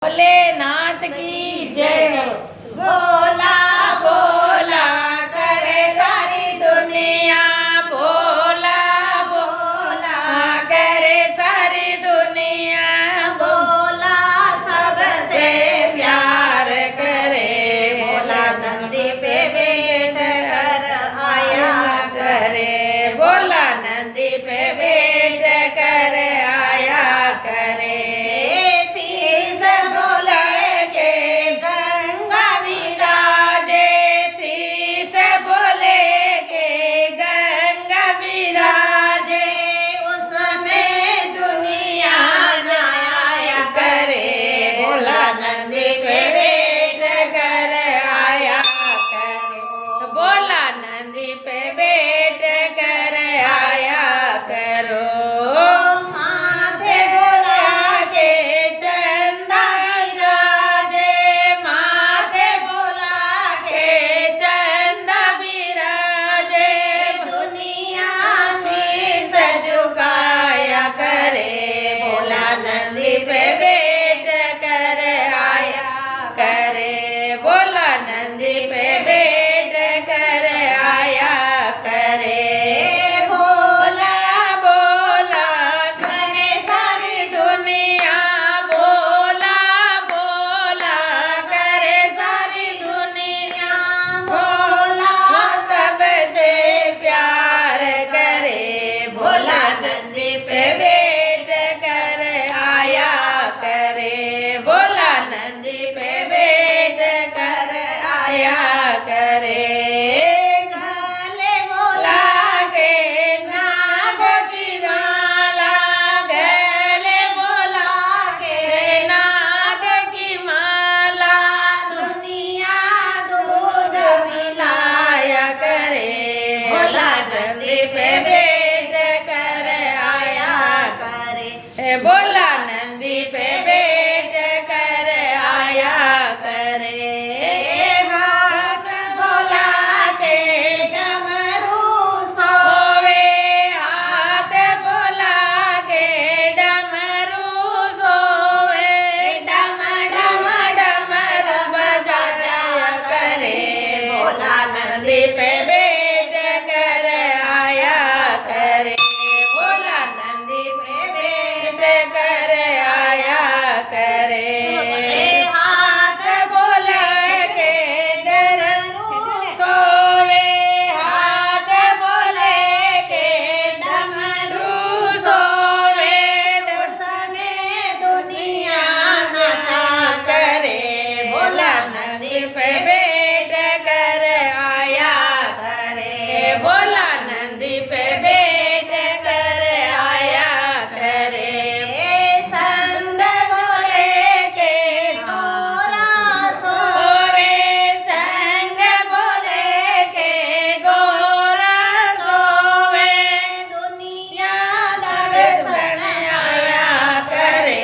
भोलेनाथ की जय। भोला भोला करे सारी दुनिया, भोला भोला करे सारी दुनिया, भोला सबसे प्यार करे, भोला नंदी पे बैठ कर आया करे, भोला नंदी पे बैठ कर आया करे। नंदी पे बैठ कर आया करो, बोला नंदी पे बैठ कर आया करो। माथे बोला के चंदा बिराजे, माथे बोला के चंदा बिराजे, दुनिया शीश झुकाया करे, बोला नंदी पे करे, बोला नंदी पे बैठ कर आया करे। भोला भोला करे सारी दुनिया, भोला भोला करे सारी दुनिया, भोला सबसे प्यार करे, भोला नंदी पे बैठ कर आया करे, भोला नंदी पे करे। गले बोला के नाग की माला, गले बोला के नाग की माला, दुनिया दूध पिलाया करे, भोला नंदी पे बैठ कर आया करे, भोला नंदी पे बैठ कर आया करे। नंदी पे बैठ कर आया करे, भोला नंदी पे बैठ कर आया करे। हाथ बोला के डमरू सोवे, हाथ बोले के डमरू सोवे, उसमें दुनिया नाचा करे, भोला नंदी पे बोला नंदी पे बैठ कर आया करे। संग बोले के गोरा सोवे, संग बोले के गोरा सोवे, दुनिया दर्शन आया करे,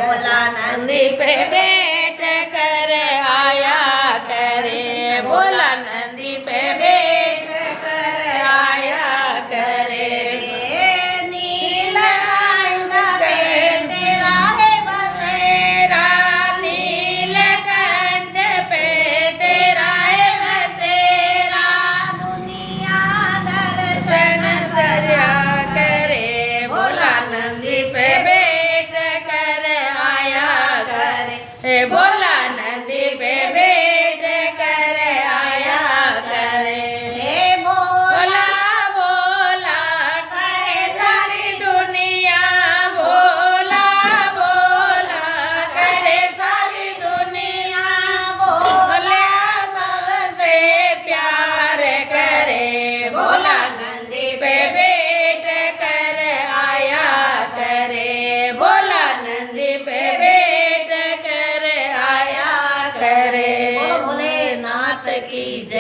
भोला नंदी पे बैठ कर आया करे, भोला नंदी पे बोला नंदी पे बैठ कर आया करे। बोला बोला करे सारी दुनिया, भोला भोला करे सारी दुनिया, भोला सबसे प्यार करे, भोला नंदी पे बैठ कर आया करे, भोला नंदी पे करे। बोलो भोलेनाथ की जय।